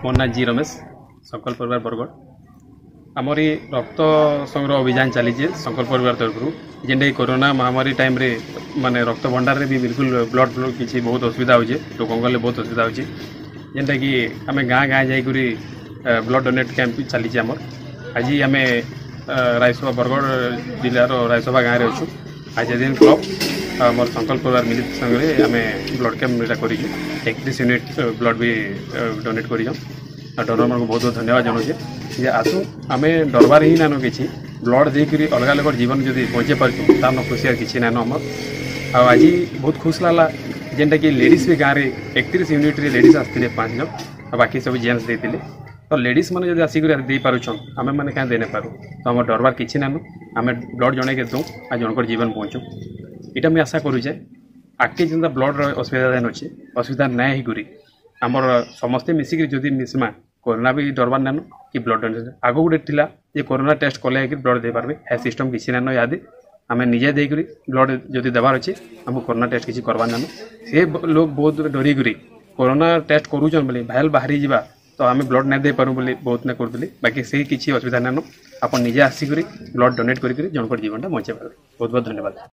मोर ना जी रमेश संकल्प परिवार बरगढ़ आमर ये रक्त संग्रह अभियान चली संकल्प परिवार तरफ जेनटा कोरोना महामारी टाइम रे माने रक्त भंडार भी बिल्कुल ब्लड फ्लो किसी बहुत असुविधा हो लोक बहुत असुविधा हो जेनटा कि आम गाँ गाँ जाकरी ब्लड डोनेट कैंप चली आमर आज आम रायसभा बरगढ़ जिलार रायसभा गाँव में अच्छु आज दिन क्लब मोर संकल्प परिवार मिलित संगे आम ब्लड कैंप कर 31 यूनिट ब्लड भी डोनेट कर डोनर मन को बहुत बहुत धन्यवाद जनाऊे जे आसू आम डरबार ही नान कि ब्लड देकर अलग अलग जीवन जब बचे पार्छू तार खुशी किसी नान आमर आज बहुत खुश लगा जेनटा कि लेडीज भी गाँव में 31 यूनिट रे लेडीज आसते 5 जन और बाकी सब जेन्ट्स देते तो लेडीज मैंने जब आसिक दे पार्छन आम मैंने क्या देने पारू तो आम डरबार किसी नान आम ब्लड जन के दूँ आ जनकर जीवन बचू यहाँ मुझे आशा करुचे आगे जेनता ब्लड असुविधा देन अच्छे असुविधा नाई करी आमर समस्ते मिसिक जदि मिसमा कोरोना भी डरबार नान कि ब्लड डोनेशन आग गोटे थिला जे कोरोना टेस्ट कले ब्लड दे पारबे है सिस्टम किसी नान याद आम निजे देकर ब्लड जदि देवार अच्छे आमको कोरोना टेस्ट किसी करवार नान से लोग बहुत डरिकी कोरोना टेस्ट करूचन बोले भाइल बाहरी जावा तो आम ब्लड नहीं दे पारूँ बोली बहुत ना करूँ बाकी से किसी असुविधा नान आप निजे आसिक ब्लड डोनेट कर जनकर जीवन बचे पारे बहुत बहुत धन्यवाद।